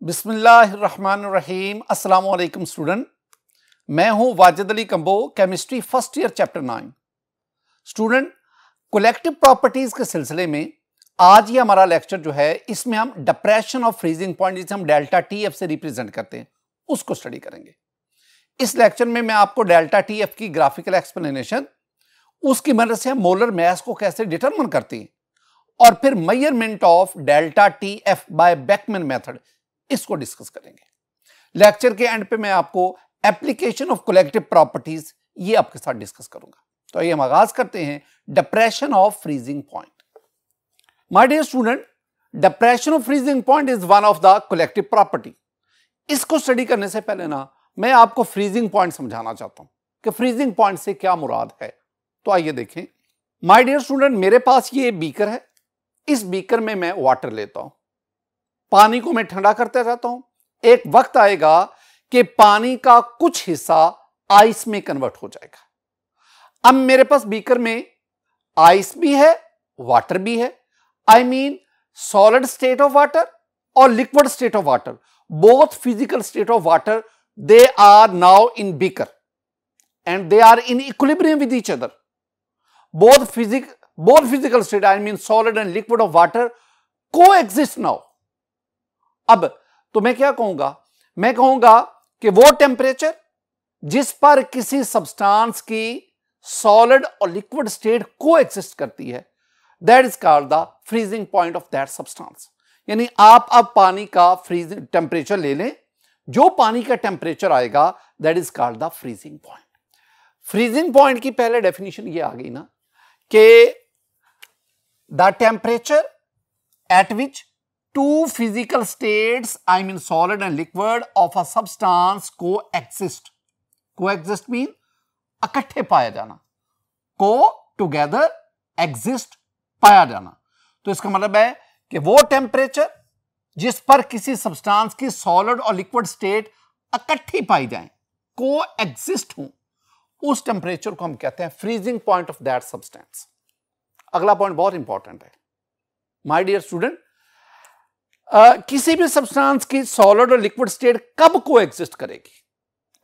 बिस्मिल्लाहिर्रहमानिर्रहीम। अस्सलाम वालेकुम स्टूडेंट, मैं हूं Wajid Ali combo, chemistry first year chapter 9। Student, collective properties के सिलसिले में आज ये हमारा लेक्चर जो है, इसमें हम डिप्रेशन ऑफ फ्रीजिंग पॉइंट, जिसे हम डेल्टा टी एफ से रिप्रेजेंट करते हैं, उसको स्टडी करेंगे। इस लेक्चर में मैं आपको डेल्टा टी एफ की ग्राफिकल एक्सप्लेनेशन, उसकी मदद से हम मोलर मास को कैसे डिटरमिन करते हैं, और फिर measurement of delta T F by Beckmann method, इसको डिस्कस करेंगे। लेक्चर के एंड पे मैं आपको एप्लीकेशन ऑफ कलेक्टिव प्रॉपर्टीज ये आपके साथ डिस्कस करूंगा। तो ये हम आगाज करते हैं depression of freezing point. My dear student, depression of freezing point is one of the collective property. इसको स्टडी करने से पहले ना मैं आपको फ्रीजिंग पॉइंट समझाना चाहता हूं कि फ्रीजिंग पॉइंट से क्या मुराद है। तो आइए देखें। माय डियर स्टूडेंट, मेरे पास ये बीकर है। इस बीकर में मैं वाटर लेता हूं, पानी को मैं ठंडा करते रहता हूं। एक वक्त आएगा कि पानी का कुछ हिस्सा आइस में कन्वर्ट हो जाएगा। अब मेरे पास बीकर में आइस भी है, वाटर भी है। I mean solid state of water और liquid state of water, both physical state of water, they are now in beaker and they are in equilibrium with each other. Both physical state, I mean solid and liquid of water, coexist now. अब तो मैं क्या कहूंगा, मैं कहूंगा कि वो temperature जिस पर किसी सब्सटेंस की सॉलिड और लिक्विड स्टेट को एग्जिस्ट करती है, that is called the freezing point of that substance. यानी आप अब पानी का फ्रीजिंग टेम्परेचर ले लें, जो पानी का टेम्परेचर आएगा that is called the freezing point. Freezing point की पहले डेफिनेशन ये आ गई ना कि the temperature at which two physical states, I mean solid and liquid of a substance coexist. Coexist mean इकट्ठे पाया जाना, co together, exist पाया जाना। तो इसका मतलब है कि वो टेम्परेचर जिस पर किसी सब्सटेंस की सॉलिड और लिक्विड स्टेट इकट्ठी पाई जाए, को एग्जिस्ट हो, उस टेम्परेचर को हम कहते हैं freezing point of that substance. अगला पॉइंट बहुत इंपॉर्टेंट है माय डियर स्टूडेंट। किसी भी सब्सटेंस की सॉलिड और लिक्विड स्टेट कब को एग्जिस्ट करेगी,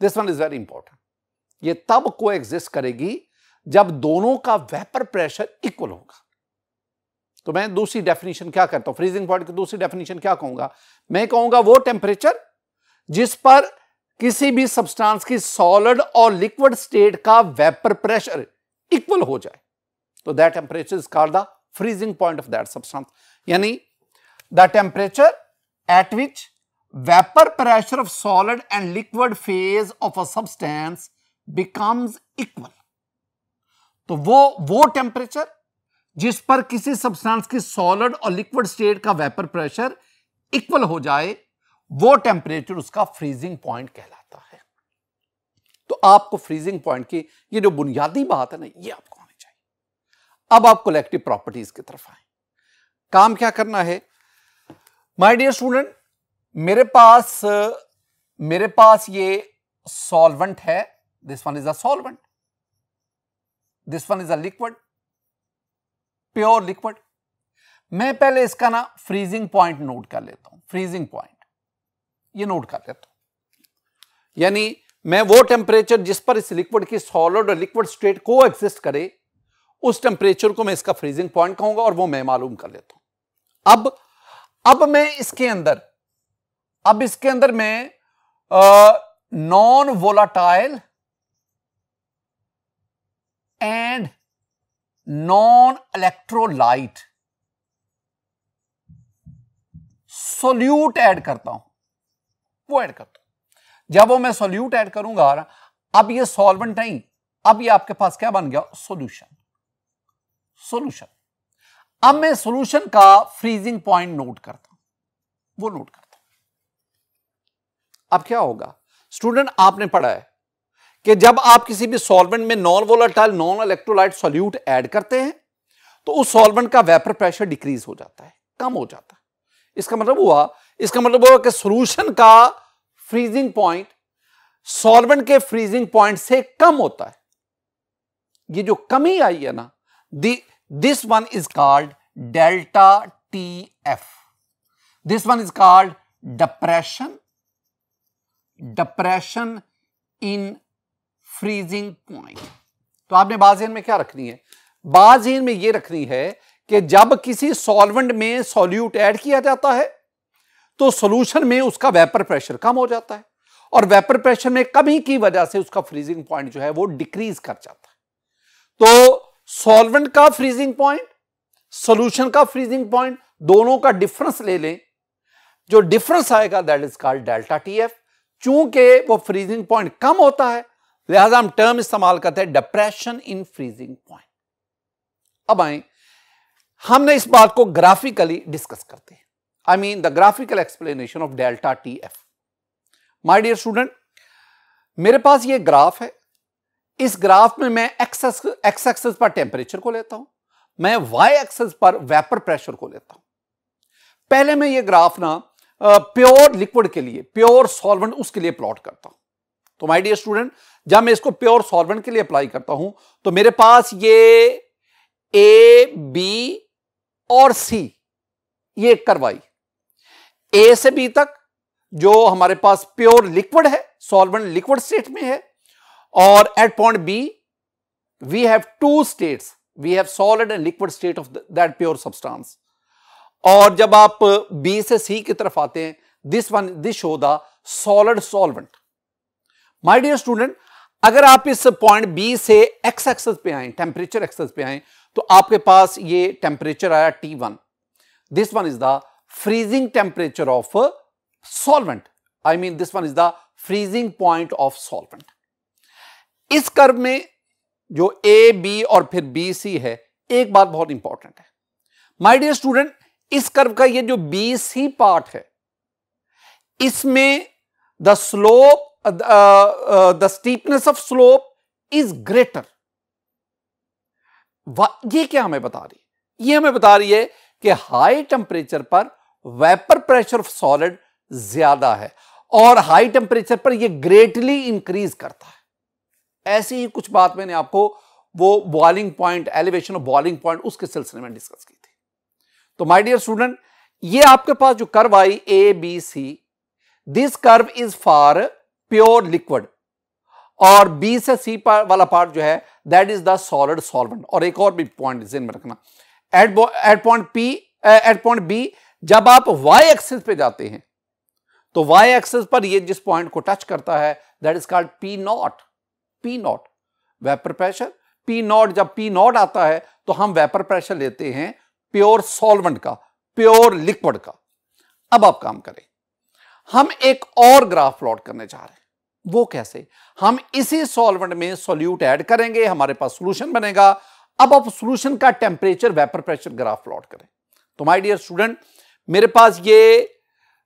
this one is very important. ये तब को एग्जिस्ट करेगी जब दोनों का वेपर प्रेशर इक्वल होगा। तो मैं दूसरी डेफिनेशन क्या करता हूं, फ्रीजिंग पॉइंट की दूसरी डेफिनेशन क्या कहूंगा, मैं कहूंगा वो टेम्परेचर जिस पर किसी भी सब्सटेंस की सॉलिड और लिक्विड स्टेट का वेपर प्रेशर इक्वल हो जाए, तो that temperature is called the freezing point of that substance. यानी the temperature at which vapor pressure of solid and liquid phase of a substance becomes equal। तो वो temperature जिस पर किसी सब्सटेंस की सॉलिड और लिक्विड स्टेट का vapour pressure equal हो जाए, वो टेम्परेचर उसका फ्रीजिंग पॉइंट कहलाता है। तो आपको फ्रीजिंग पॉइंट की ये जो बुनियादी बात है ना, ये आपको आनी चाहिए। अब आप कलेक्टिव प्रॉपर्टीज की तरफ आए। काम क्या करना है माय डियर स्टूडेंट, मेरे पास ये सॉल्वेंट है, this one is a solvent, this one is a liquid, pure liquid. मैं पहले इसका ना फ्रीजिंग पॉइंट नोट कर लेता हूं। फ्रीजिंग पॉइंट ये नोट कर लेता हूं, यानी मैं वो टेम्परेचर जिस पर इस लिक्विड की सॉलिड और लिक्विड स्टेट को एग्जिस्ट करे, उस टेम्परेचर को मैं इसका फ्रीजिंग पॉइंट कहूंगा, और वो मैं मालूम कर लेता हूं। अब मैं इसके अंदर मैं non volatile and non electrolyte solute add करता हूं, वो ऐड करता हूं। जब वो मैं सोल्यूट ऐड करूंगा, अब ये सॉल्वेंट नहीं, अब ये आपके पास क्या बन गया, सॉल्यूशन। अब मैं सॉल्यूशन का फ्रीजिंग पॉइंट नोट करता हूं, वो नोट करता हूं। अब क्या होगा स्टूडेंट, आपने पढ़ा है कि जब आप किसी भी सॉल्वेंट में non volatile non electrolyte solute add करते हैं, तो उस सॉल्वेंट का वेपर प्रेशर डिक्रीज हो जाता है, कम हो जाता है। इसका मतलब हुआ कि सॉल्यूशन का फ्रीजिंग पॉइंट सॉल्वेंट के फ्रीजिंग पॉइंट से कम होता है। ये जो कमी आई है ना, this one is called delta TF. This one is called depression in freezing point. तो आपने बाज़ेन में क्या रखनी है? बाज़ेन में ये रखनी है कि जब किसी सॉल्वेंट में सॉल्यूट ऐड किया जाता है तो सॉल्यूशन में उसका वेपर प्रेशर कम हो जाता है और वेपर प्रेशर में कमी की वजह से उसका फ्रीजिंग पॉइंट जो है वो डिक्रीज कर जाता है। तो सॉल्वेंट का फ्रीजिंग पॉइंट, सॉल्यूशन का फ्रीजिंग पॉइंट, दोनों का डिफरेंस ले लें। जो डिफरेंस आएगा that is called delta TF. चूंकि वो फ्रीजिंग पॉइंट कम होता है लिहाजा हम टर्म इस्तेमाल करते हैं डिप्रेशन इन फ्रीजिंग पॉइंट। अब आए, हमने इस बात को ग्राफिकली डिस्कस करते हैं। I mean the graphical explanation of delta TF. My dear student, मेरे पास ये ग्राफ है। इस ग्राफ में मैं एक्स एक्सिस पर टेम्परेचर को लेता हूं, मैं वाई एक्सिस पर वेपर प्रेशर को लेता हूं। पहले मैं ये ग्राफ ना प्योर लिक्विड के लिए, प्योर सॉल्वेंट उसके लिए प्लॉट करता हूं। तो माय डियर स्टूडेंट, जब मैं इसको प्योर सॉल्वेंट के लिए अप्लाई करता हूं तो मेरे पास ये ए, बी और सी ये कर्व आई। ए से बी तक जो हमारे पास प्योर लिक्विड है, सॉल्वेंट लिक्विड स्टेट में है, और at point B we have two states, we have solid and liquid state of that pure substance. और जब आप बी से सी की तरफ आते हैं, this show the solid solvent. My dear student, अगर आप इस पॉइंट बी से एक्स एक्सिस पे आए, टेम्परेचर एक्सिस पे आए, तो आपके पास ये टेम्परेचर आया T1। This one is the freezing temperature of solvent. I mean this one is the freezing point of solvent. इस कर्व में जो ए, बी और फिर बी, सी है, एक बात बहुत इंपॉर्टेंट है माय डियर स्टूडेंट, इस कर्व का ये जो बी सी पार्ट है, इसमें the slope, the steepness of slope is greater. ये क्या हमें बता रही है? ये हमें बता रही है कि हाई टेम्परेचर पर वेपर प्रेशर ऑफ सॉलिड ज्यादा है और हाई टेम्परेचर पर यह ग्रेटली इंक्रीज करता है। ऐसी ही कुछ बात मैंने आपको वो boiling point, elevation of boiling point, उसके सिलसिले में डिस्कस की थी। तो माय डियर स्टूडेंट, ये आपके पास जो curve I A B C, this curve is for pure liquid और बी से सी वाला पार्ट जो है that is the solid solvent. और एक और भी पॉइंट ध्यान में रखना, एट पॉइंट बी जब आप वाई एक्सिस पे जाते हैं तो वाई एक्सिस पर ये जिस पॉइंट को टच करता है that is called P not. P not vapour pressure. P not, जब पी नॉट आता है तो हम वेपर प्रेशर लेते हैं प्योर सॉल्वेंट का, प्योर लिक्विड का। अब आप काम करें, हम एक और ग्राफ प्लॉट करने जा रहे हैं। वो कैसे? हम इसी सॉल्वेंट में सॉल्यूट ऐड करेंगे, हमारे पास सॉल्यूशन बनेगा। अब आप सॉल्यूशन का temperature vapour pressure graph plot करें। तो माय डियर स्टूडेंट, मेरे पास ये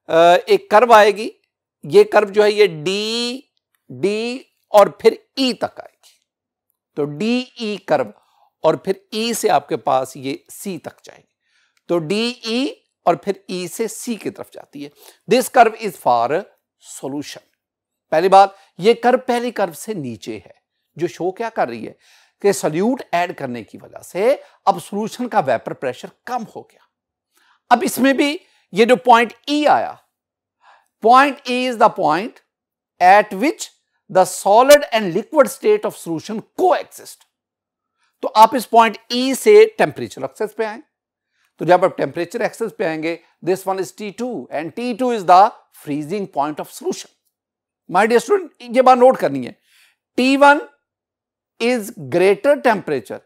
एक कर्व आएगी। ये कर्व जो है ये डी और फिर ई तक आएगी। तो डी ई कर्व और फिर ई से आपके पास ये सी तक जाएगी। तो डी ई और फिर ई से सी की तरफ जाती है। This curve is for solution. पहली बात, ये कर्व पहली कर्व से नीचे है, जो शो क्या कर रही है कि सॉल्यूट ऐड करने की वजह से अब सॉल्यूशन का वेपर प्रेशर कम हो गया। अब इसमें भी ये जो पॉइंट ई आया, point E is the point eight which the solid and liquid state of solution coexist. तो आप इस पॉइंट ई से टेम्परेचर एक्सिस पे आए। तो जब आप टेम्परेचर एक्सिस पे आएंगे, this one is T2 and T2 is the freezing point of solution. My dear student, ये बात नोट करनी है, T1 is greater temperature,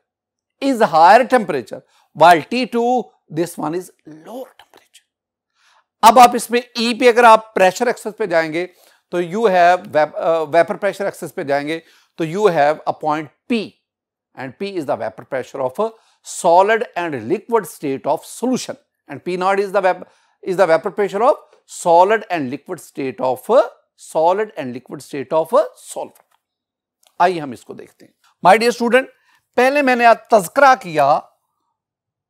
is higher temperature, while T2 this one is lower temperature. अब आप इसमें E पे अगर आप प्रेशर एक्सिस पे जाएंगे तो you have vapour pressure axis पे जाएंगे तो you have a point P and P is the vapor pressure of a solid and liquid state of solution and P naught is the vapor pressure of solid and liquid state of solvent. आइए हम इसको देखते हैं। My dear student, पहले मैंने आज तज़किरा किया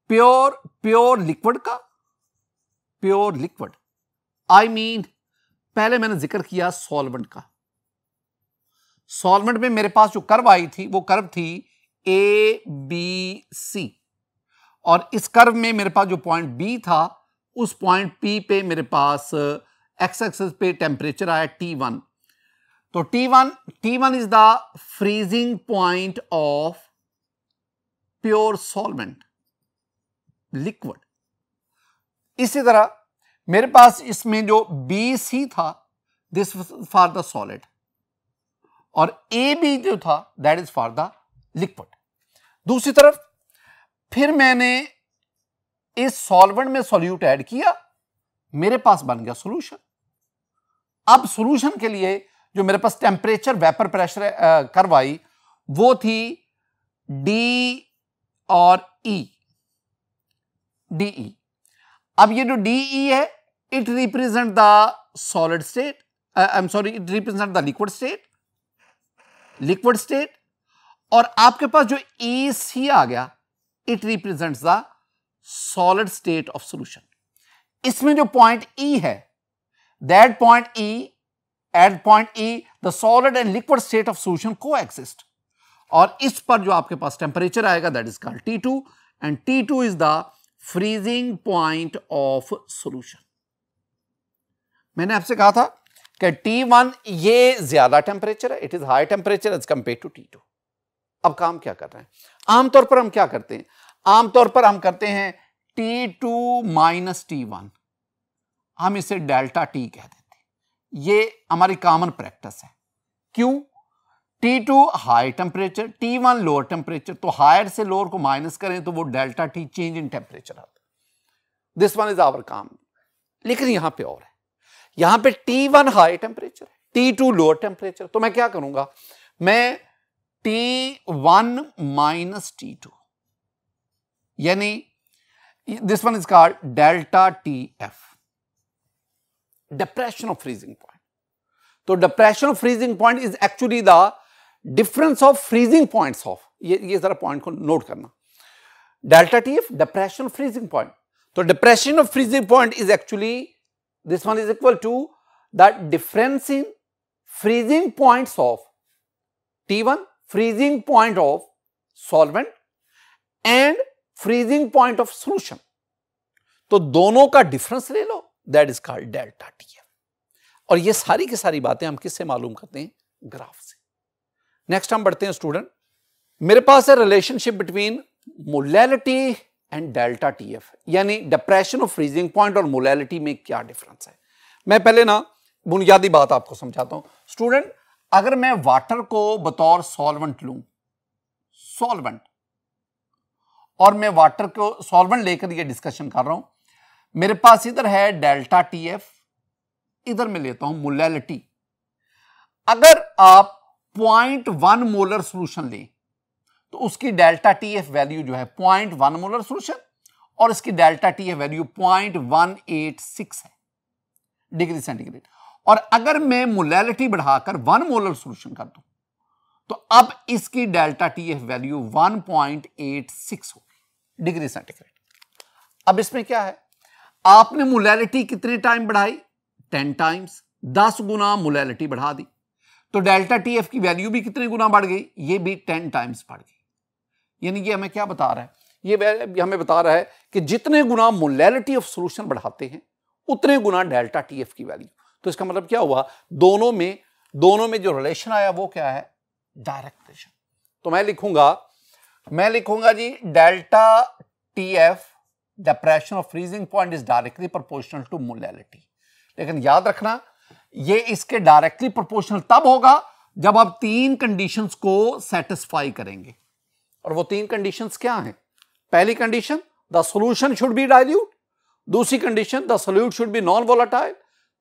pure liquid का, प्योर लिक्विड। आई मीन पहले मैंने जिक्र किया सॉल्वेंट का। सॉल्वेंट में मेरे पास जो कर्व आई थी वो कर्व थी ए बी सी, और इस कर्व में मेरे पास जो पॉइंट बी था उस पॉइंट पी पे मेरे पास एक्स एक्सिस पे टेम्परेचर आया T1, तो T1 is the freezing point of pure solvent liquid. इसी तरह मेरे पास इसमें जो BC था दिस फॉर द सॉलिड और AB जो था that is for the liquid. दूसरी तरफ फिर मैंने इस सॉल्वेंट में सॉल्यूट ऐड किया, मेरे पास बन गया सॉल्यूशन। अब सॉल्यूशन के लिए जो मेरे पास टेम्परेचर वेपर प्रेशर कर्व आई वो थी D और E, DE। अब ये जो DE है it represent the solid state, I am sorry, it represent the liquid state और आपके पास जो EC आ गया it represents the solid state of solution. इसमें जो पॉइंट E है that point E, at point E the solid and liquid state of solution coexist और इस पर जो आपके पास टेम्परेचर आएगा that is called T2 and T2 is the freezing point of solution. मैंने आपसे कहा था कि T1 ये ज्यादा टेम्परेचर है, it is high temperature as compare to T2। अब काम क्या कर रहे हैं? आमतौर पर हम क्या करते हैं? आमतौर पर हम करते हैं T2 माइनस T1, हम इसे डेल्टा T कह देते हैं। ये हमारी कॉमन प्रैक्टिस है। क्यों? T2 high temperature, T1 lower temperature, तो हायर से लोअर को माइनस करें तो वो delta T change in temperature आता है। दिस वन इज आवर काम। लेकिन यहां पे और है, यहां पे T1 high temperature, T2 lower temperature, तो मैं क्या करूंगा? मैं T1 माइनस T2 यानी this one is called delta TF, depression of freezing point. तो depression of freezing point is actually the difference of freezing points of, ये जरा point को नोट करना, delta TF depression of freezing point. तो depression of freezing point is actually this one is equal to the difference in freezing points of T1, freezing point of solvent and freezing point of solution। तो दोनों का difference ले लो, that is called delta TF। और ये सारी की सारी बातें हम किससे मालूम करते हैं? ग्राफ से। नेक्स्ट हम बढ़ते हैं स्टूडेंट, मेरे पास है relationship between molality and delta TF, यानी डिप्रेशन ऑफ फ्रीजिंग पॉइंट और मोलैलिटी में क्या डिफरेंस है। मैं पहले ना बुनियादी बात आपको समझाता हूं स्टूडेंट। अगर मैं वाटर को बतौर सॉल्वेंट लूं, सॉल्वेंट, और मैं वाटर को सॉल्वेंट लेकर ये डिस्कशन कर रहा हूं, मेरे पास इधर है डेल्टा TF, इधर मैं लेता हूं मोलैलिटी। अगर आप 0.1 मोलर सॉल्यूशन लें तो उसकी डेल्टा TF वैल्यू जो है 0.1 मोलर सॉल्यूशन और इसकी डेल्टा TF वैल्यू 0.186 है डिग्री सेंटीग्रेड। और अगर मैं मोलैलिटी बढ़ाकर 1 मोलर सॉल्यूशन कर दूं तो अब इसकी डेल्टा TF वैल्यू 1.86 होगी डिग्री सेंटीग्रेड। अब इसमें क्या है, आपने मोलैलिटी कितने टाइम बढ़ाई? 10 टाइम्स, 10 गुना मोलैलिटी बढ़ा दी, तो डेल्टा TF की वैल्यू भी कितने गुना बढ़ गई? ये भी 10 टाइम्स बढ़ गई। यानी ये हमें क्या बता रहा है? ये हमें बता रहा है कि जितने गुना मोलैलिटी ऑफ सॉल्यूशन बढ़ाते हैं उतने गुना डेल्टा TF की वैल्यू। तो इसका मतलब क्या हुआ? दोनों में जो रिलेशन आया वो क्या है? Direct relation. तो मैं लिखूंगा जी delta TF depression of freezing point is directly proportional to molality. लेकिन याद रखना ये इसके डायरेक्टली प्रोपोर्शनल तब होगा जब आप 3 कंडीशंस को सेटिस्फाई करेंगे। और वो 3 कंडीशंस क्या हैं? पहली condition the solution should be dilute, दूसरी condition the solute should be non volatile,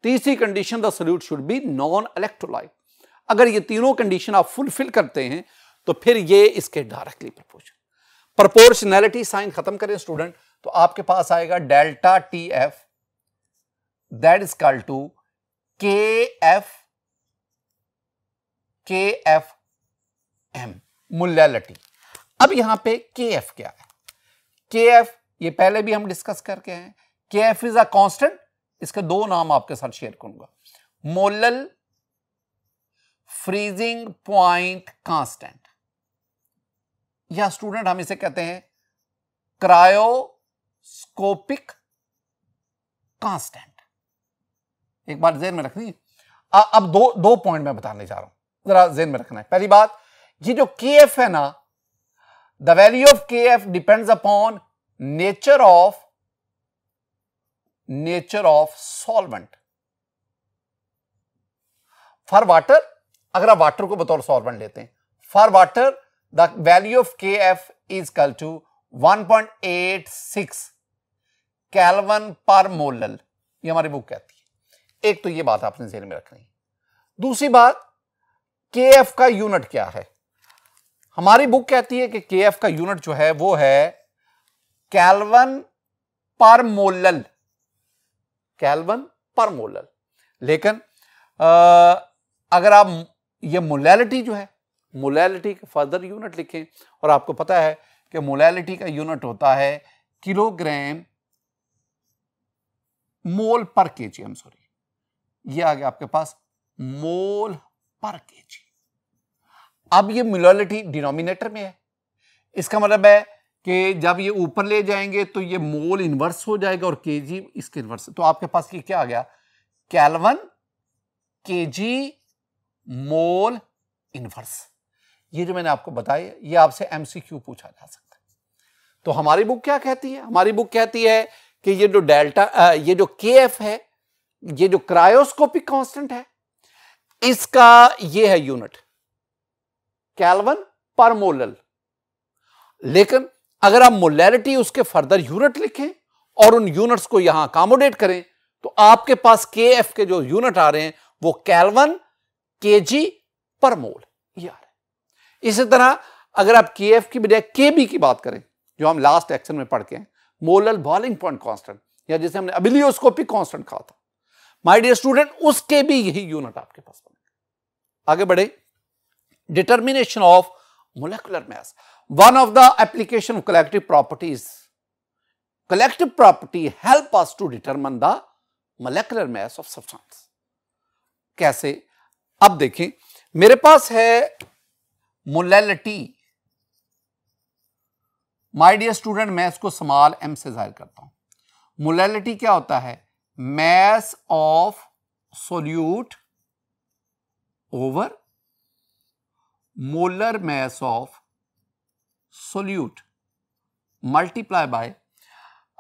तीसरी condition the solute should be non electrolyte. अगर ये तीनों कंडीशन आप फुलफिल करते हैं तो फिर ये इसके डायरेक्टली प्रोपोर्शनैलिटी साइन खत्म करें स्टूडेंट, तो आपके पास आएगा delta TF that is equal to KFM molality. अब यहां पे KF क्या है? KF ये पहले भी हम डिस्कस करके हैं। KF इज अ कांस्टेंट, इसके 2 नाम आपके साथ शेयर करूंगा, मोलल फ्रीजिंग पॉइंट कांस्टेंट, या स्टूडेंट हम इसे कहते हैं क्रायोस्कोपिक कांस्टेंट, एक बार जेहन में रखनी है। अब दो पॉइंट मैं बताने जा रहा हूं, जरा जेहन में रखना है। पहली बात, ये जो KF है ना, the value of KF depends upon nature of solvent. For water, अगर आप वाटर को बतौर सॉल्वेंट लेते हैं, for water the value of KF is equal to 1.86 kelvin per mole, ये हमारी बुक कहती है। एक तो ये बात आपने ज़हन में रखनी है। दूसरी बात, KF का यूनिट क्या है? हमारी बुक कहती है कि KF का यूनिट जो है वो है केल्विन पर मोल, केल्विन पर मोल। लेकिन अगर आप ये मोलैलिटी जो है, मोलैलिटी का फर्दर यूनिट लिखें, और आपको पता है कि मोलैलिटी का यूनिट होता है किलोग्राम मोल पर केजी, ये आ गया आपके पास मोल पर केजी। अब ये मोलैलिटी डिनोमिनेटर में है, इसका मतलब है कि जब ये ऊपर ले जाएंगे तो ये मोल इनवर्स हो जाएगा और केजी इसके इनवर्स। तो आपके पास ये क्या आ गया, केल्विन केजी मोल इनवर्स। ये जो मैंने आपको बताया, ये आपसे MCQ पूछा जा सकता है। तो हमारी बुक क्या कहती है? हमारी बुक कहती है कि ये जो डेल्टा, ये जो KF है, ये जो क्रायोस्कोपिक कांस्टेंट है, इसका ये है यूनिट केल्विन पर मोल। लेकिन अगर आप मोलैलिटी उसके फर्दर यूनिट लिखें और उन यूनिट्स को यहां अकोमोडेट करें, तो आपके पास KF के जो यूनिट आ रहे हैं वो केल्विन केजी पर मोल ये आ रहा है। इसी तरह अगर आप KF की बजाय KB की बात करें, जो हम लास्ट एक्शन में पढ़ के हैं, मोलर बॉइलिंग पॉइंट कांस्टेंट, या जिसे हमने अबिलियोस्कोपिक कांस्टेंट कहा था, माय डियर स्टूडेंट, उसके भी यही यूनिट आपके पास बनेगा। आगे बढ़े, determination of molecular mass. One of the application of collective properties, collective property help us to determine the molecular mass of substance. कैसे? अब देखें, मेरे पास है मोलैलिटी, माय डियर स्टूडेंट, मैं इसको स्मॉल m से जाहिर करता हूं। मोलैलिटी क्या होता है? Mass of solute over molar mass of solute multiply by,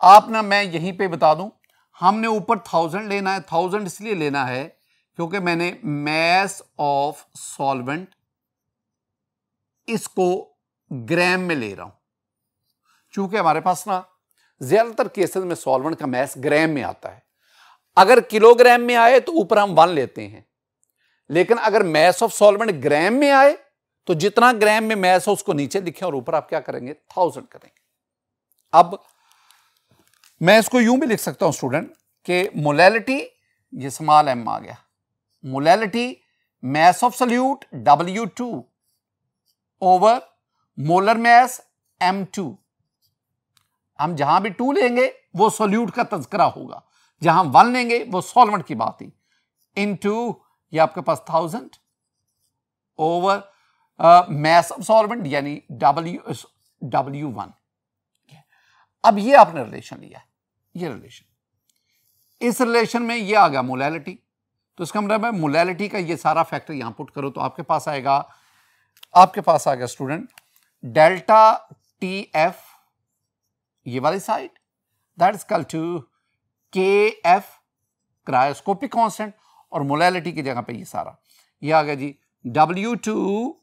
आप ना, मैं यहीं पे बता दूं, हमने ऊपर 1000 लेना है। 1000 इसलिए लेना है क्योंकि मैंने मास ऑफ सॉल्वेंट इसको ग्राम में ले रहा हूं। चूंकि हमारे पास ना ज्यादातर केसेस में सॉल्वेंट का मास ग्राम में आता है। अगर किलोग्राम में आए तो ऊपर हम 1 लेते हैं, लेकिन अगर मास ऑफ सॉल्वेंट ग्राम में आए तो जितना ग्राम में मास हो उसको नीचे लिखें और ऊपर आप क्या करेंगे, 1000 करेंगे। अब मैं इसको यूं भी लिख सकता हूं स्टूडेंट कि मोलैलिटी, ये स्मॉल m आ गया, molality mass of solute W2 over molar mass M2। हम जहां भी 2 लेंगे वो सोल्यूट का तज़किरा होगा, जहां 1 लेंगे वो सॉल्वेंट की बात ही, इनटू ये आपके पास 1000 ओवर मास ऑफ सॉल्वेंट यानी W1। अब ये आपने रिलेशन लिया है, ये रिलेशन, इस रिलेशन में ये आ गया मोलैलिटी। तो इसका मतलब है मोलैलिटी का ये सारा फैक्टर यहां पुट करो तो आपके पास आ गया स्टूडेंट डेल्टा TF, ये वाली साइड, that is equal to KF cryoscopic constant, और मोलैलिटी की जगह पे ये सारा ये आ गया जी W2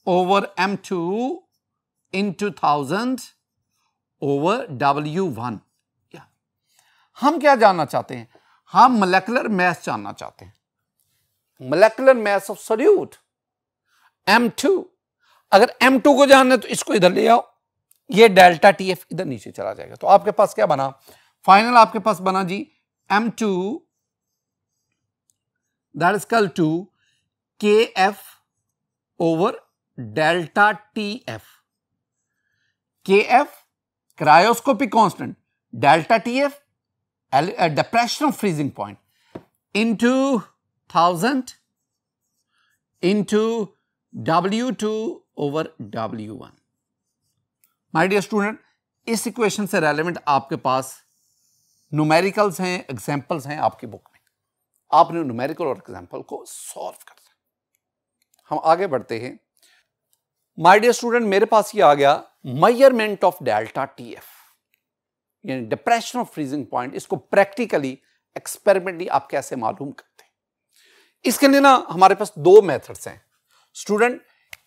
over M2 into 1000 over W1। हम क्या जानना चाहते हैं? हम मोलेकुलर मास जानना चाहते हैं, molecular mass of solute M2। अगर M2 को जानना है तो इसको इधर ले आओ, ये डेल्टा TF इधर नीचे चला जाएगा। तो आपके पास क्या बना? फाइनल आपके पास बना जी M2 that is equal to KF over delta TF। KF cryoscopic constant, delta TF depression of freezing point into 1000 into W2 over W1। My dear student, इस इक्वेशन से रेलेवेंट आपके पास न्यूमेरिकल्स हैं, एग्जांपल्स हैं आपकी बुक में। आपने numerical और एग्जाम्पल को सॉल्व करना है। हम आगे बढ़ते हैं। माय डियर स्टूडेंट, मेरे पास ये आ गया मेजरमेंट ऑफ डेल्टा टीएफ, यानी डिप्रेशन ऑफ फ्रीजिंग पॉइंट। इसको प्रैक्टिकली एक्सपेरिमेंटली आप कैसे मालूम करते हैं? इसके लिए ना हमारे पास दो मेथड्स हैं स्टूडेंट।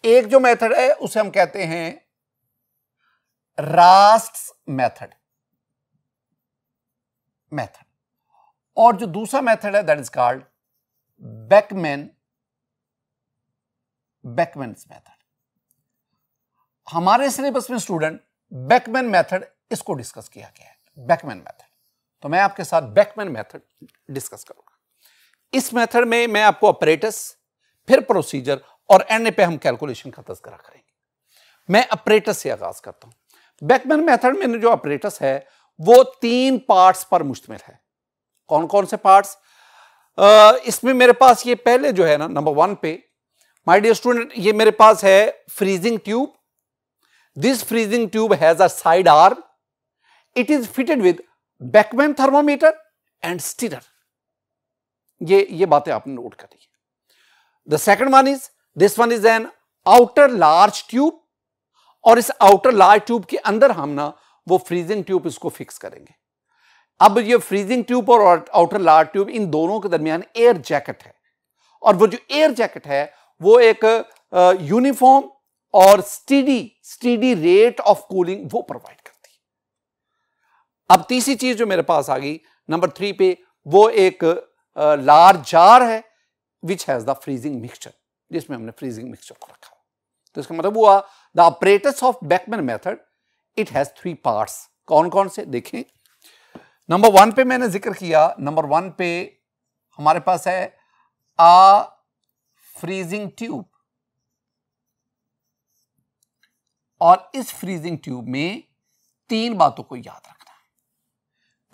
एक जो मेथड है उसे हम कहते हैं रास्ट्स मेथड, और जो दूसरा मेथड है दैट इज कॉल्ड बेकमैन्स मेथड। हमारे सिलेबस में स्टूडेंट बेकमैन मेथड इसको डिस्कस किया गया है, बेकमैन मेथड। तो मैं आपके साथ बेकमैन मेथड डिस्कस करूंगा। इस मेथड में मैं आपको ऑपरेटर्स, फिर प्रोसीजर और एंड पे हम कैलकुलेशन का तज़किरा करेंगे। मैं ऑपरेटर्स से आगाज करता हूं। बेकमैन मेथड में जो ऑपरेटर्स है वो 3 पार्ट्स पर मुश्तमिल है। कौन कौन से पार्ट्स? इसमें मेरे पास ये पहले जो है ना, नंबर 1 पे माय डियर स्टूडेंट, ये मेरे पास है freezing tube. This freezing tube has a side arm, it is fitted with Beckmann thermometer and stirrer. ये बातें आपने नोट करी है। The second one is, this one is N outer large tube, और इस आउटर लार्ज ट्यूब के अंदर हम ना वो फ्रीजिंग ट्यूब इसको फिक्स करेंगे। अब ये फ्रीजिंग ट्यूब और आउटर लार्ज ट्यूब, इन दोनों के दरमियान एयर जैकेट है, और वो जो एयर जैकेट है वो एक यूनिफॉर्म और स्टीडी रेट ऑफ कूलिंग वो प्रोवाइड करती है। अब तीसरी चीज जो मेरे पास आ गई नंबर 3 पे, वो एक लार्ज जार है which has the freezing mixture, जिसमें हमने फ्रीजिंग मिक्सचर को रखा। तो इसका मतलब हुआ the operators of Beckmann method, it has 3 parts. कौन कौन से देखें? नंबर 1 पे मैंने जिक्र किया। नंबर 1 पे हमारे पास है आ फ्रीजिंग ट्यूब, और इस फ्रीजिंग ट्यूब में 3 बातों को याद रखना है।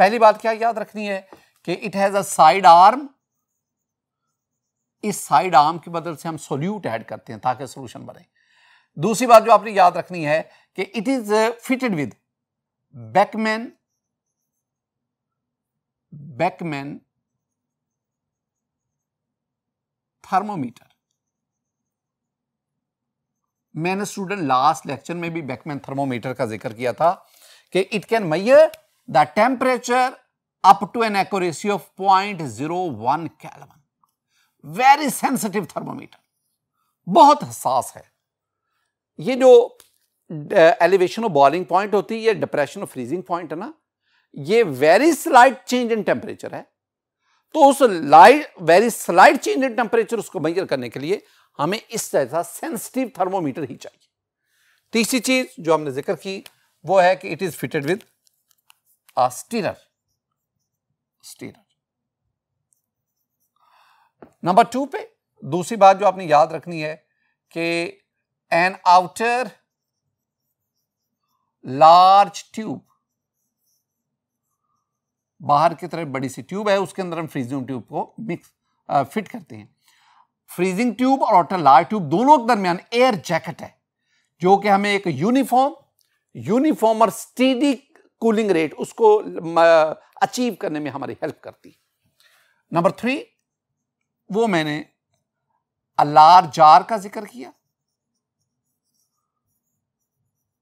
पहली बात क्या याद रखनी है कि it has a side arm. इस साइड आर्म की मदद से हम सोल्यूट ऐड करते हैं ताकि सॉल्यूशन बने। दूसरी बात जो आपने याद रखनी है कि it is fitted with Beckmann thermometer. मैंने स्टूडेंट लास्ट लेक्चर में भी बेकमैन थर्मोमीटर का जिक्र किया था कि it can measure the temperature up to an accuracy of 0.01 kelvin. Very sensitive thermometer, बहुत हसास है। ये जो एलिवेशन ऑफ बॉइलिंग पॉइंट होती है, ये डिप्रेशन ऑफ फ्रीजिंग पॉइंट है ना, ये very slight change in temperature है। तो उस very slight change in temperature उसको मेजर करने के लिए हमें इस जैसा सेंसिटिव थर्मोमीटर ही चाहिए। तीसरी चीज जो हमने जिक्र की वो है कि it is fitted with a stirrer. Number 2 पे दूसरी बात जो आपने याद रखनी है कि एन आउटर लार्ज ट्यूब, बाहर की तरफ बड़ी सी ट्यूब है, उसके अंदर हम फ्रीजिंग ट्यूब को फिट करते हैं। फ्रीजिंग ट्यूब और आउटर लार्ज ट्यूब दोनों के दरमियान एयर जैकेट है, जो कि हमें एक यूनिफॉर्म और स्टीडी कूलिंग रेट उसको अचीव करने में हमारी हेल्प करती है। नंबर 3 वो मैंने अ लार्ज जार का जिक्र किया,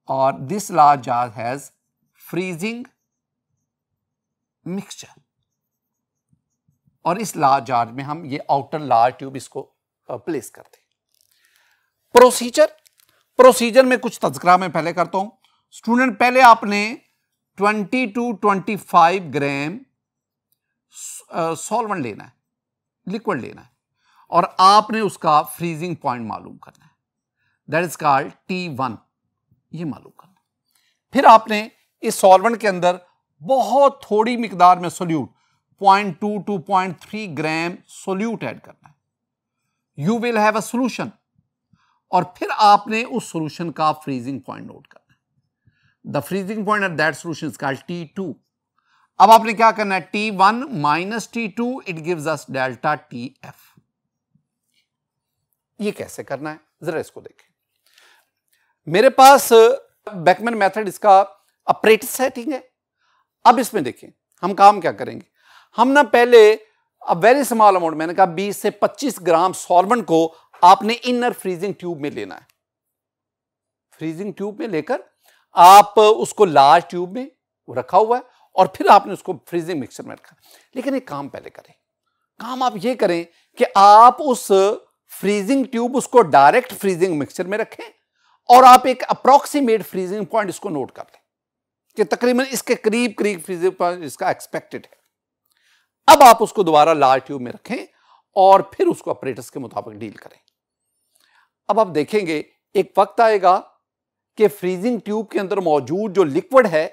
और this large jar has freezing mixture, और इस लार्ज जार में हम ये आउटर लार्ज ट्यूब इसको प्लेस करते हैं। प्रोसीजर में कुछ तज़किरा मैं पहले करता हूं स्टूडेंट। पहले आपने 20 to 25 ग्राम सॉल्वेंट लेना है, लिक्विड लेना है, और आपने उसका फ्रीजिंग पॉइंट मालूम करना है, दैट इज कॉल्ड T1, ये मालूम करना। फिर आपने इस सॉल्वेंट के अंदर बहुत थोड़ी मिकदार में solute 0.2 to 0.3 gram solute add करना है। You will have a solution, और फिर आपने उस सोल्यूशन का फ्रीजिंग पॉइंट नोट करना है। The freezing point at that solution is called T2। अब आपने क्या करना है, T1 minus T2, it gives us delta TF। ये कैसे करना है जरा इसको देखें। मेरे पास बेकमैन मेथड, इसका ऑपरेटर सेटिंग है। अब इसमें देखें हम काम क्या करेंगे। हम ना पहले अब वेरी स्मॉल अमाउंट, मैंने कहा 20 से 25 ग्राम सॉल्वेंट को आपने इनर फ्रीजिंग ट्यूब में लेना है। फ्रीजिंग ट्यूब में लेकर आप उसको लार्ज ट्यूब में रखा हुआ है और फिर आपने उसको फ्रीजिंग मिक्सचर में रखा। लेकिन एक काम पहले करें, काम आप ये करें कि आप उस फ्रीजिंग ट्यूब उसको डायरेक्ट फ्रीजिंग मिक्सचर में रखें और आप एक अप्रोक्सीमेट फ्रीजिंग पॉइंट इसको नोट कर लें कि तकरीबन इसके करीब करीब फ्रीजिंग पॉइंट इसका एक्सपेक्टेड है। अब आप उसको दोबारा लार्ज ट्यूब में रखें और फिर उसको ऑपरेटर्स के मुताबिक डील करें। अब आप देखेंगे एक वक्त आएगा कि फ्रीजिंग ट्यूब के अंदर मौजूद जो लिक्विड है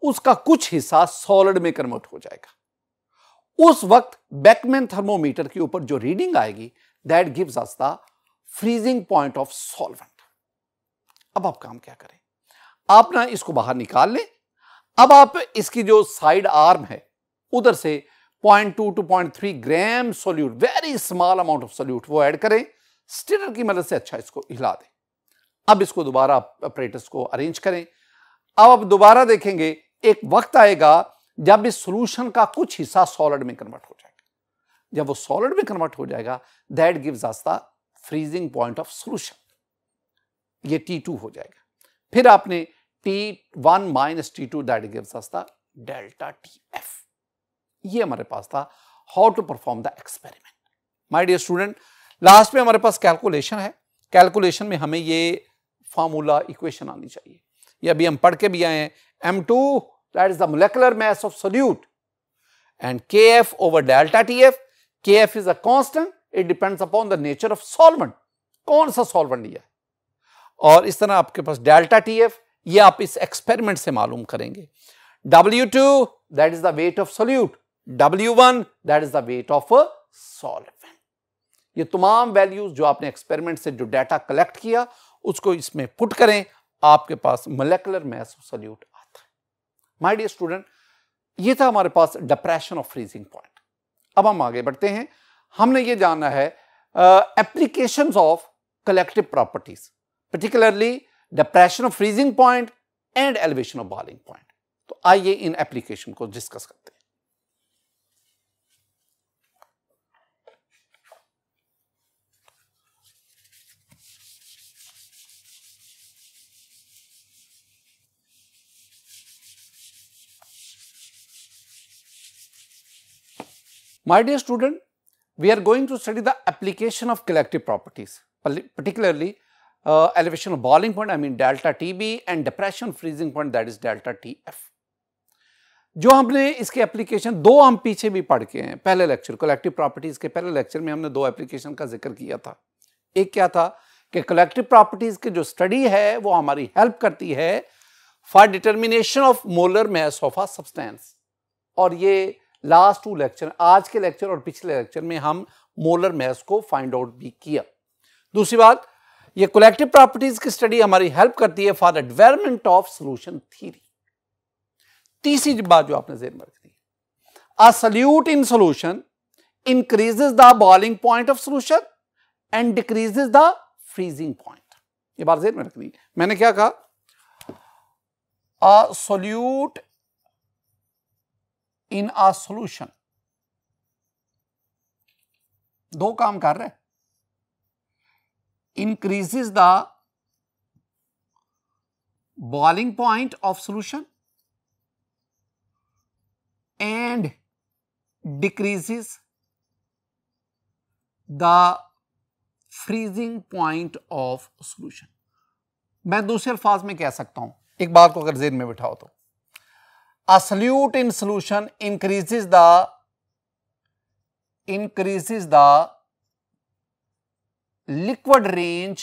उसका कुछ हिस्सा सॉलिड में कन्वर्ट हो जाएगा। उस वक्त बेकमैन थर्मोमीटर के ऊपर जो रीडिंग आएगी that gives us the freezing point of solvent. अब आप काम क्या करें, आप ना इसको बाहर निकाल लें। अब आप इसकी जो साइड आर्म है उधर से 0.2 to 0.3 gram solute, very small amount of solute वो ऐड करें, स्टिरर की मदद से अच्छा इसको हिला दें। अब इसको दोबारा ऑपरेटर्स को अरेंज करें। अब आप दोबारा देखेंगे एक वक्त आएगा जब इस सॉल्यूशन का कुछ हिस्सा सॉलिड में कन्वर्ट हो जाएगा। जब वो सॉलिड में कन्वर्ट हो जाएगा that gives us the freezing point of solution, ये T2 हो जाएगा। फिर आपने T1 minus T2 that gives us the delta TF। ये हमारे पास था how to perform the experiment. My dear student, last में हमारे पास कैलकुलेशन है। कैलकुलेशन में हमें ये फॉर्मूला इक्वेशन आनी चाहिए। ये अभी हम पढ़ के भी आए हैं, M2 that is the molecular mass of solute and KF over delta TF। KF is a constant, it depends upon the nature of solvent, कौन सा सॉल्वेंट लिया है। और इस तरह आपके पास डेल्टा TF, ये आप इस एक्सपेरिमेंट से मालूम करेंगे। W2 that is the weight of solute, W1 that is the weight of solvent. ये तमाम वैल्यूज जो आपने एक्सपेरिमेंट से जो डाटा कलेक्ट किया उसको इसमें पुट करें, आपके पास मोलेकुलर मास ऑफ सोल्यूट आता है। माय डियर स्टूडेंट, ये था हमारे पास डिप्रेशन ऑफ फ्रीजिंग पॉइंट। अब हम आगे बढ़ते हैं। हमने ये जानना है applications of collective properties, particularly depression of freezing point and elevation of boiling point। तो आइए इन एप्लीकेशन को डिस्कस करते हैं। My dear student, we are going to study the application of collective properties, particularly elevation of boiling point, I mean delta TB, and depression freezing point, that is delta TF। जो हमने इसके application दो हम पीछे भी पढ़ के हैं। पहले लेक्चर कलेक्टिव प्रॉपर्टीज के पहले लेक्चर में हमने दो एप्लीकेशन का जिक्र किया था। एक क्या था कि कलेक्टिव प्रॉपर्टीज की जो स्टडी है वो हमारी हेल्प करती है for determination of molar mass of a substance. और ये लास्ट टू लेक्चर, आज के लेक्चर और पिछले लेक्चर में हम मोलर मास को फाइंड आउट भी किया। दूसरी बात, ये कलेक्टिव प्रॉपर्टीज की स्टडी हमारी हेल्प करती है for the development of solution theory. तीसरी बात जो आपने ज़हन में रखनी, a solute in solution increases the boiling point of solution and decreases the freezing point. ये बात ज़हन में रखनी। मैंने क्या कहा, अ सोल्यूट इन अ सॉल्यूशन, दो काम कर रहे हैं, increases the boiling point of solution and decreases the freezing point of solution। मैं दूसरे अल्फाज में कह सकता हूं, एक बात को अगर ज़हन में बिठाओ तो, a solute in solution increases the liquid range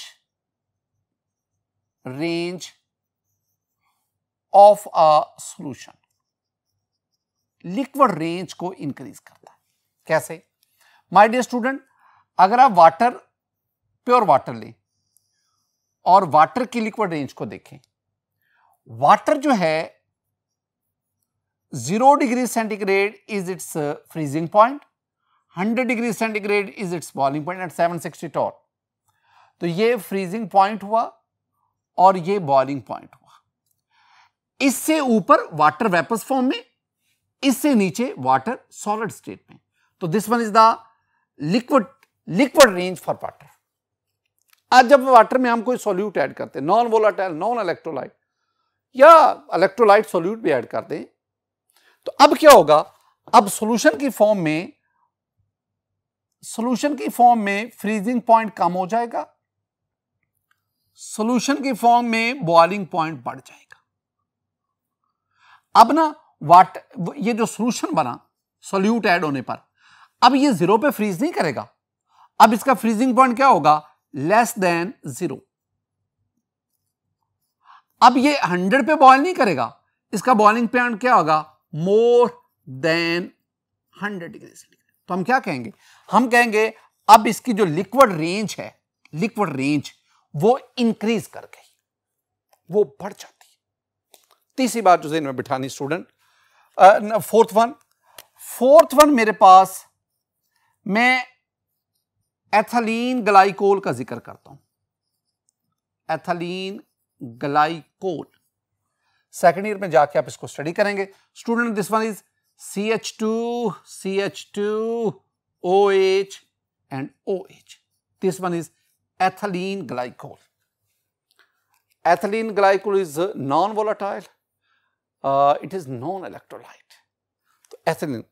of a solution, liquid range को इंक्रीज करता है। कैसे? माय डियर स्टूडेंट, अगर आप वाटर, प्योर वाटर लें और वाटर की लिक्विड रेंज को देखें, वाटर जो है 0 degree centigrade is its freezing point, 100 degree centigrade is its boiling point and 760 torr. तो ये फ्रीजिंग पॉइंट हुआ और ये बॉइलिंग पॉइंट हुआ। इससे ऊपर वाटर वेपर्स फॉर्म में, इससे नीचे वाटर सॉलिड स्टेट में। तो this one is the liquid range for water. आज जब वाटर में हम कोई सॉल्यूट ऐड करते हैं, नॉन वोलाटाइल, नॉन इलेक्ट्रोलाइट या इलेक्ट्रोलाइट सॉल्यूट भी ऐड करते हैं, तो अब क्या होगा, अब सॉल्यूशन की फॉर्म में फ्रीजिंग पॉइंट कम हो जाएगा, सॉल्यूशन की फॉर्म में बॉइलिंग पॉइंट बढ़ जाएगा। अब ना वाटर, ये जो सॉल्यूशन बना सॉल्यूट ऐड होने पर, अब ये 0 पे फ्रीज नहीं करेगा, अब इसका फ्रीजिंग पॉइंट क्या होगा, लेस देन 0। अब ये 100 पे बॉयल नहीं करेगा, इसका बॉइलिंग पॉइंट क्या होगा, मोर देन 100 डिग्री सेंटीग्रेड। तो हम क्या कहेंगे, हम कहेंगे अब इसकी जो लिक्विड रेंज है, लिक्विड रेंज वो इंक्रीज कर गई, वो बढ़ जाती है। तीसरी बात जो ज़हन में बिठानी स्टूडेंट, फोर्थ वन मेरे पास, मैं एथिलीन ग्लाइकोल का जिक्र करता हूं। एथिलीन ग्लाइकोल सेकेंड ईयर में जाके आप इसको स्टडी करेंगे student. This one is CH2OH and OH. This one is ethylene glycol. Ethylene glycol is non-volatile. It is non-electrolyte. तो एथिलीन,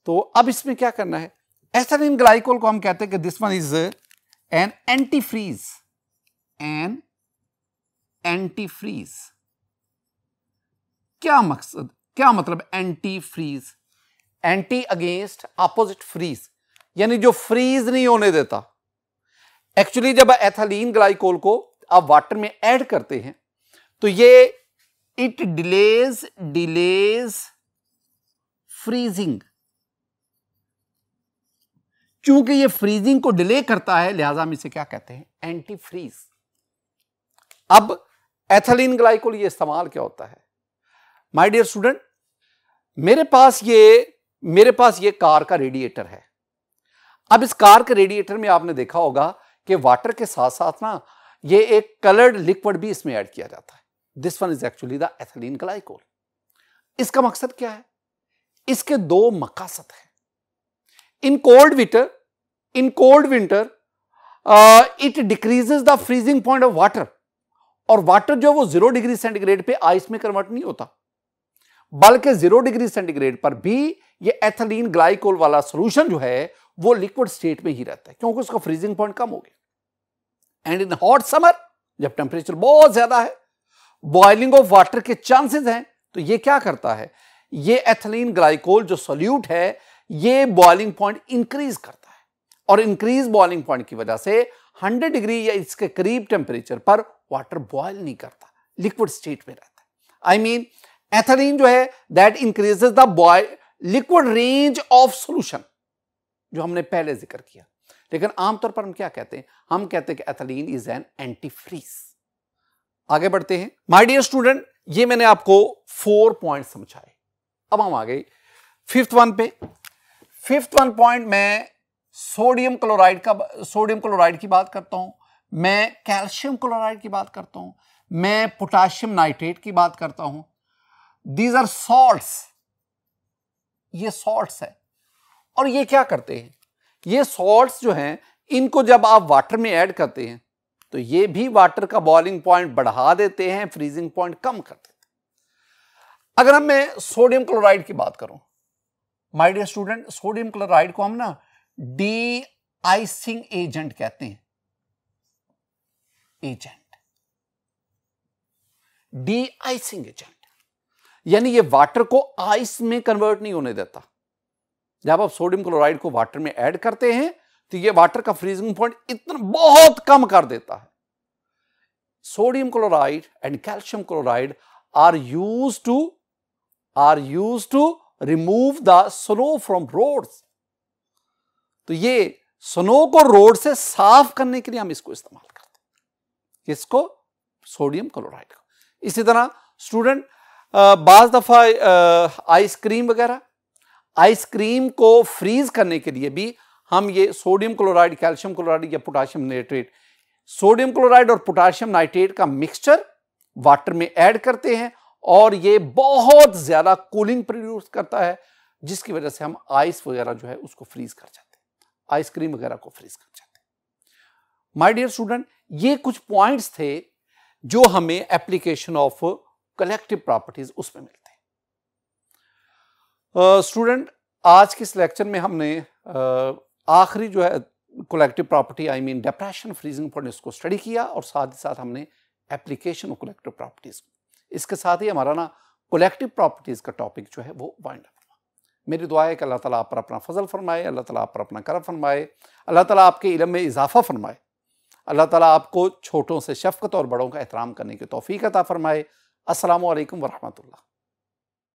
तो अब इसमें क्या करना है, एथिलीन ग्लाइकोल को हम कहते हैं कि this one is an antifreeze. An antifreeze क्या मकसद, क्या मतलब anti freeze, anti against, opposite freeze, यानी जो फ्रीज नहीं होने देता। एक्चुअली जब एथिलीन ग्लाइकोल को आप वाटर में ऐड करते हैं तो ये इट डिलेज फ्रीजिंग। चूंकि ये फ्रीजिंग को डिले करता है, लिहाजा हम इसे क्या कहते हैं, एंटी फ्रीज। अब एथिलीन ग्लाइकोल ये इस्तेमाल क्या होता है, माय डियर स्टूडेंट, मेरे पास ये कार का रेडिएटर है। अब इस कार के रेडिएटर में आपने देखा होगा कि वाटर के साथ साथ ना ये एक कलर्ड लिक्विड भी इसमें ऐड किया जाता है। This one is actually the ethylene glycol. इसका मकसद क्या है, इसके दो मकासद हैं। In cold winter it decreases the freezing point of water, और वाटर जो वो 0 डिग्री सेंटीग्रेड पे आइस में कन्वर्ट नहीं होता, बल्कि 0 डिग्री सेंटीग्रेड पर भी ये एथिलीन ग्लाइकोल वाला सॉल्यूशन जो है वो लिक्विड स्टेट में ही रहता है, क्योंकि उसका फ्रीजिंग पॉइंट कम हो गया। एंड इन हॉट समर, जब टेम्परेचर बहुत ज्यादा है, बॉइलिंग ऑफ वाटर के चांसेस हैं, तो ये क्या करता है, ये एथिलीन ग्लाइकोल जो सॉल्यूट है ये बॉइलिंग पॉइंट इंक्रीज करता है, और इंक्रीज बॉइलिंग पॉइंट की वजह से 100 डिग्री या इसके करीब टेम्परेचर पर वाटर बॉयल नहीं करता, लिक्विड स्टेट में रहता है। आई मीन एथिलीन जो है that increases the liquid range of solution, जो हमने पहले जिक्र किया। लेकिन आमतौर पर हम क्या कहते हैं, हम कहते हैं कि एथिलीन इज एन एंटीफ्रीज। आगे बढ़ते हैं माय डियर स्टूडेंट, ये मैंने आपको 4 पॉइंट समझाए। अब हम आ गए 5th वन पे। 5th वन पॉइंट, मैं सोडियम क्लोराइड की बात करता हूं, मैं कैल्शियम क्लोराइड की बात करता हूं, मैं पोटाशियम नाइट्रेट की बात करता हूं। दीज आर सॉल्ट्स, ये सॉल्ट्स है। और ये क्या करते हैं, ये सॉल्ट्स जो हैं इनको जब आप वाटर में ऐड करते हैं तो ये भी वाटर का बॉइलिंग पॉइंट बढ़ा देते हैं, फ्रीजिंग पॉइंट कम कर देते हैं। अगर हम मैं सोडियम क्लोराइड की बात करूं, my dear student, sodium chloride को हम ना डी आइसिंग एजेंट कहते हैं। डी आइसिंग एजेंट यानी ये वाटर को आइस में कन्वर्ट नहीं होने देता। जब आप सोडियम क्लोराइड को वाटर में ऐड करते हैं तो ये वाटर का फ्रीजिंग पॉइंट इतना बहुत कम कर देता है। Sodium chloride and calcium chloride are used to remove the snow from roads. तो ये स्नो को रोड से साफ करने के लिए हम इसको इस्तेमाल करते हैं, किसको, सोडियम क्लोराइड को। इसी तरह स्टूडेंट बाज दफा आइसक्रीम वगैरह, आइसक्रीम को फ्रीज करने के लिए भी हम ये सोडियम क्लोराइड, कैल्शियम क्लोराइड या पोटाशियम नाइट्रेट, सोडियम क्लोराइड और पोटाशियम नाइट्रेट का मिक्सचर वाटर में ऐड करते हैं, और ये बहुत ज्यादा कूलिंग प्रोड्यूस करता है, जिसकी वजह से हम आइस वगैरह जो है उसको फ्रीज कर जाते हैं, आइसक्रीम वगैरह को फ्रीज कर जाते हैं। माय डियर स्टूडेंट, ये कुछ पॉइंट्स थे जो हमें एप्लीकेशन ऑफ कलेक्टिव प्रॉपर्टीज उसमें मिलते हैं। स्टूडेंट, आज के इस लेक्चर में हमने आखिरी जो है collective property I mean depression freezing point इसको स्टडी किया और साथ ही साथ हमने एप्लीकेशन ऑफ कलेक्टिव प्रॉपर्टीज, इसके साथ ही हमारा ना कलेक्टिव प्रॉपर्टीज का टॉपिक जो है वो वाइंड अप हुआ। मेरी दुआ है कि अल्लाह ताला आप पर अपना फजल फरमाए, अल्लाह ताला आप पर अपना करम फरमाए, अल्लाह ताला आपके इल्म में इजाफा फरमाए, अल्लाह ताला आपको छोटों से शफकत और बड़ों का एहतराम करने की तौफीक अता फरमाए। अस्सलामु अलैकुम व रहमतुल्लाह।